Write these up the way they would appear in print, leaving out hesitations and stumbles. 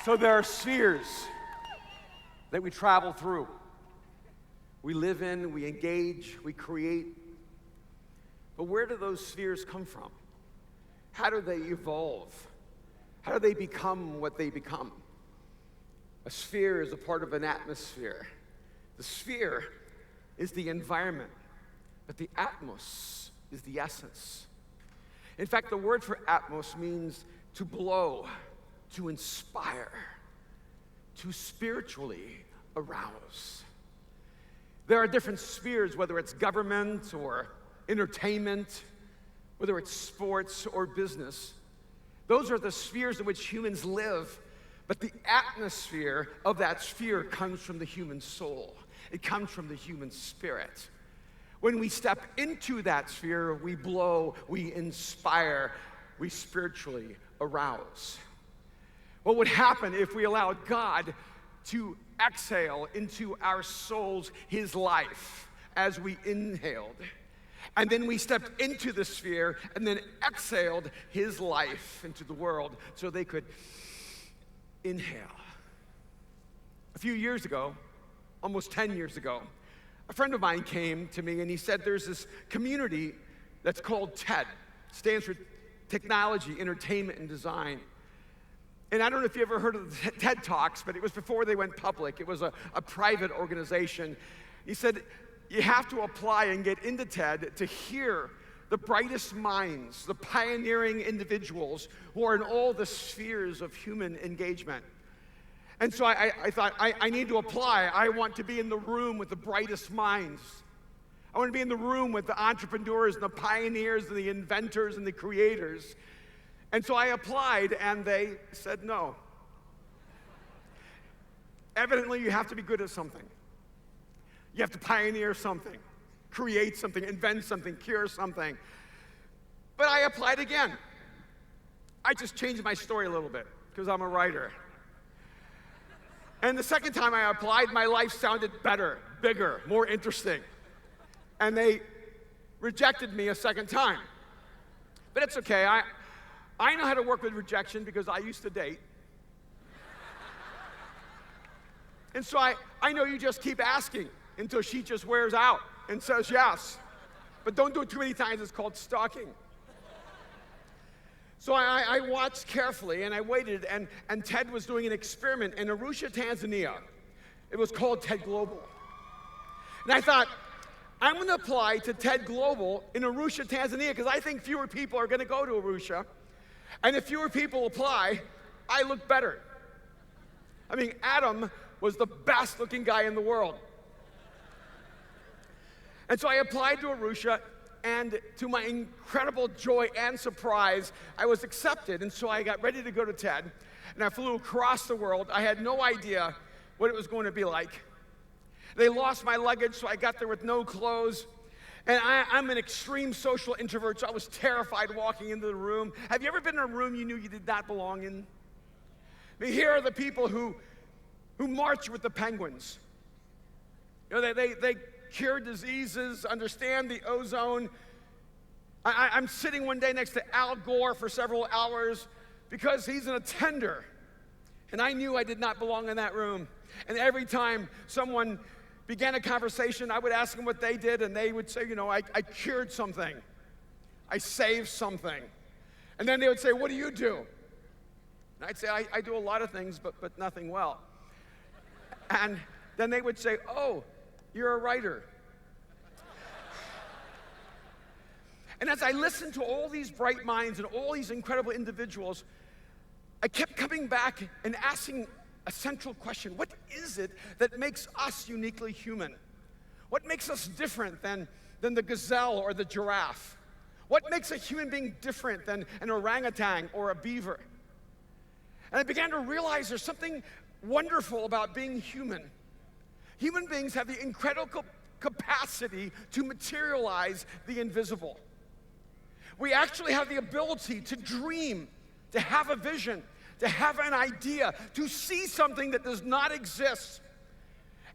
So there are spheres that we travel through. We live in, we engage, we create. But where do those spheres come from? How do they evolve? How do they become what they become? A sphere is a part of an atmosphere. The sphere is the environment, but the atmos is the essence. In fact, the word for atmos means to blow, to inspire, to spiritually arouse. There are different spheres, whether it's government or entertainment, whether it's sports or business. Those are the spheres in which humans live, but the atmosphere of that sphere comes from the human soul. It comes from the human spirit. When we step into that sphere, we blow, we inspire, we spiritually arouse. What would happen if we allowed God to exhale into our souls his life as we inhaled? And then we stepped into the sphere and then exhaled his life into the world so they could inhale. A few years ago, almost 10 years ago, a friend of mine came to me and he said there's this community that's called TED. It stands for Technology, Entertainment, and Design. And I don't know if you ever heard of the TED Talks, but it was before they went public. It was a private organization. He said, you have to apply and get into TED to hear the brightest minds, the pioneering individuals who are in all the spheres of human engagement. And so I thought, I need to apply. I want to be in the room with the brightest minds. I want to be in the room with the entrepreneurs and the pioneers and the inventors and the creators. And so I applied, and they said no. Evidently, you have to be good at something. You have to pioneer something, create something, invent something, cure something. But I applied again. I just changed my story a little bit, because I'm a writer. And the second time I applied, my life sounded better, bigger, more interesting. And they rejected me a second time. But it's okay. I know how to work with rejection because I used to date. And so I know you just keep asking until she just wears out and says yes. But don't do it too many times, it's called stalking. So I watched carefully and I waited, and TED was doing an experiment in Arusha, Tanzania. It was called TED Global. And I thought, I'm gonna apply to TED Global in Arusha, Tanzania, because I think fewer people are gonna go to Arusha. And if fewer people apply, I look better. I mean, Adam was the best looking guy in the world. And so I applied to Arusha, and to my incredible joy and surprise, I was accepted. And so I got ready to go to TED, and I flew across the world. I had no idea what it was going to be like. They lost my luggage, so I got there with no clothes. And I'm an extreme social introvert, so I was terrified walking into the room. Have you ever been in a room you knew you did not belong in? I mean, here are the people who march with the penguins. You know, they cure diseases, understand the ozone. I'm sitting one day next to Al Gore for several hours because he's an attender. And I knew I did not belong in that room. And every time someone began a conversation, I would ask them what they did, and they would say, you know, I cured something. I saved something. And then they would say, what do you do? And I'd say, I do a lot of things, but nothing well. And then they would say, oh, you're a writer. And as I listened to all these bright minds and all these incredible individuals, I kept coming back and asking a central question. What is it that makes us uniquely human? What makes us different than the gazelle or the giraffe? What makes a human being different than an orangutan or a beaver? And I began to realize there's something wonderful about being human. Human beings have the incredible capacity to materialize the invisible. We actually have the ability to dream, to have a vision, to have an idea, to see something that does not exist.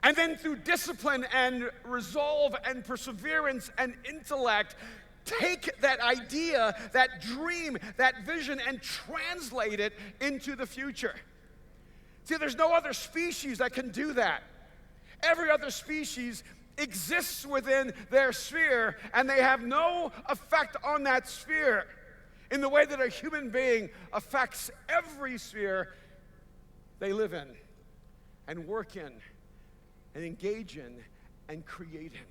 And then through discipline and resolve and perseverance and intellect, take that idea, that dream, that vision, and translate it into the future. See, there's no other species that can do that. Every other species exists within their sphere, and they have no effect on that sphere in the way that a human being affects every sphere they live in and work in and engage in and create in.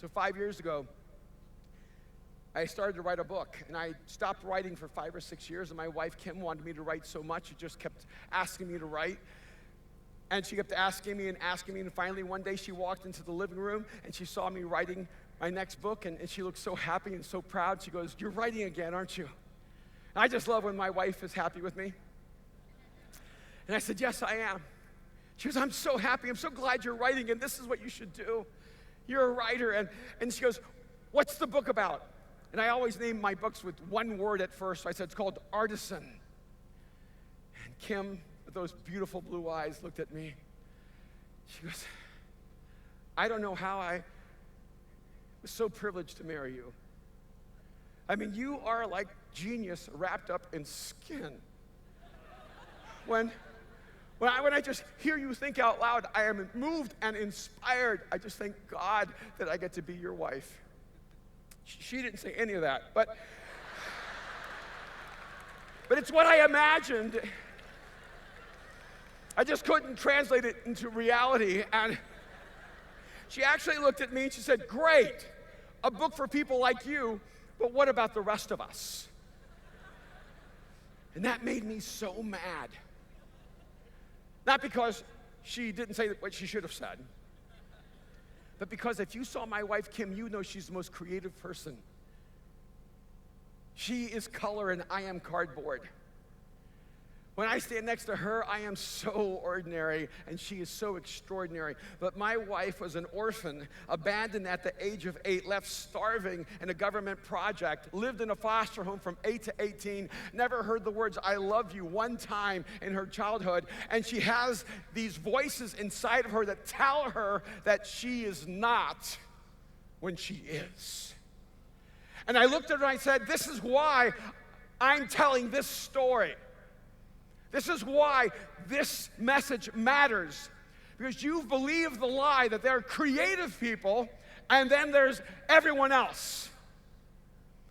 So 5 years ago, I started to write a book, and I stopped writing for 5 or 6 years, and my wife, Kim, wanted me to write so much, she just kept asking me to write. And she kept asking me, and finally one day she walked into the living room, and she saw me writing my next book, and she looked so happy and so proud. She goes, "You're writing again, aren't you?" And I just love when my wife is happy with me. And I said, "Yes, I am." She goes, "I'm so happy. I'm so glad you're writing, and this is what you should do. You're a writer." And she goes, "What's the book about?" And I always name my books with one word at first, so I said, "It's called Artisan." And Kim, with those beautiful blue eyes, looked at me. She goes, "I don't know how I was so privileged to marry you. I mean, you are like genius wrapped up in skin. When I just hear you think out loud, I am moved and inspired. I just thank God that I get to be your wife." She didn't say any of that, but it's what I imagined. I just couldn't translate it into reality. And she actually looked at me and she said, "Great, a book for people like you, but what about the rest of us?" And that made me so mad. Not because she didn't say what she should have said, but because if you saw my wife, Kim, you know she's the most creative person. She is color and I am cardboard. When I stand next to her, I am so ordinary, and she is so extraordinary. But my wife was an orphan, abandoned at the age of 8, left starving in a government project, lived in a foster home from 8 to 18, never heard the words "I love you" one time in her childhood. And she has these voices inside of her that tell her that she is not when she is. And I looked at her and I said, "This is why I'm telling this story. This is why this message matters, because you've believed the lie that there are creative people and then there's everyone else.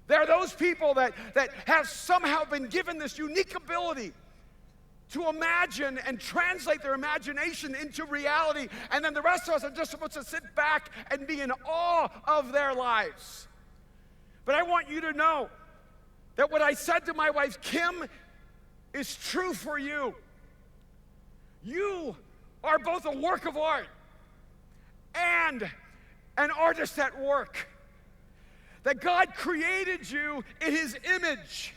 There are those people that have somehow been given this unique ability to imagine and translate their imagination into reality, and then the rest of us are just supposed to sit back and be in awe of their lives." But I want you to know that what I said to my wife, Kim, is true for you. You are both a work of art and an artist at work. That God created you in His image,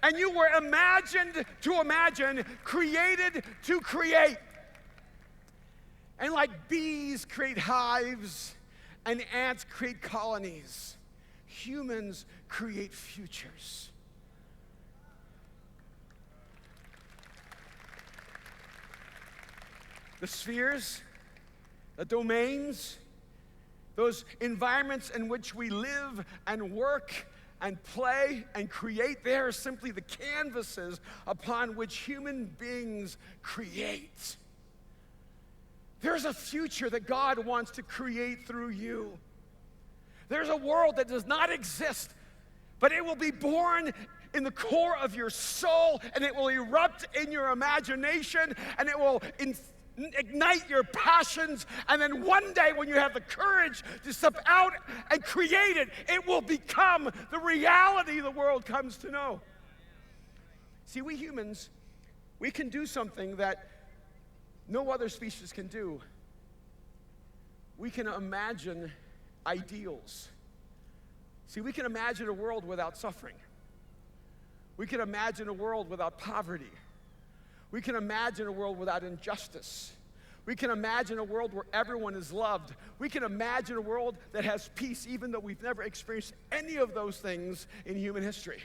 and you were imagined to imagine, created to create. And like bees create hives and ants create colonies, humans create futures. The spheres, the domains, those environments in which we live and work and play and create, they are simply the canvases upon which human beings create. There's a future that God wants to create through you. There's a world that does not exist, but it will be born in the core of your soul, and it will erupt in your imagination, and it will ignite your passions, and then one day when you have the courage to step out and create it, it will become the reality the world comes to know. See, we humans, we can do something that no other species can do. We can imagine ideals. See, we can imagine a world without suffering. We can imagine a world without poverty. We can imagine a world without injustice. We can imagine a world where everyone is loved. We can imagine a world that has peace, even though we've never experienced any of those things in human history.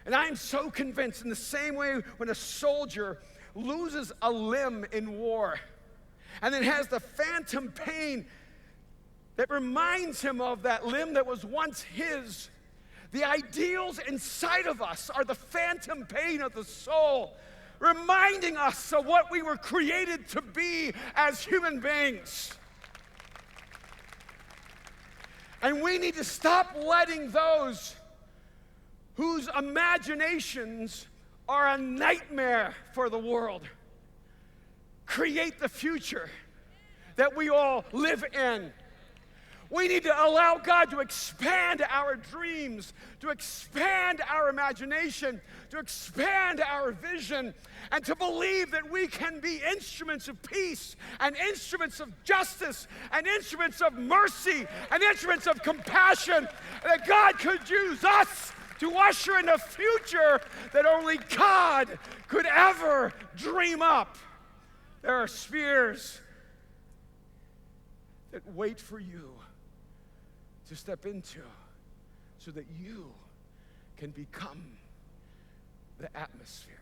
And I am so convinced, in the same way when a soldier loses a limb in war and then has the phantom pain that reminds him of that limb that was once his, the ideals inside of us are the phantom pain of the soul, reminding us of what we were created to be as human beings. And we need to stop letting those whose imaginations are a nightmare for the world create the future that we all live in. We need to allow God to expand our dreams, to expand our imagination, to expand our vision, and to believe that we can be instruments of peace, and instruments of justice, and instruments of mercy, and instruments of compassion, and that God could use us to usher in a future that only God could ever dream up. There are spheres that wait for you to step into so that you can become the atmosphere.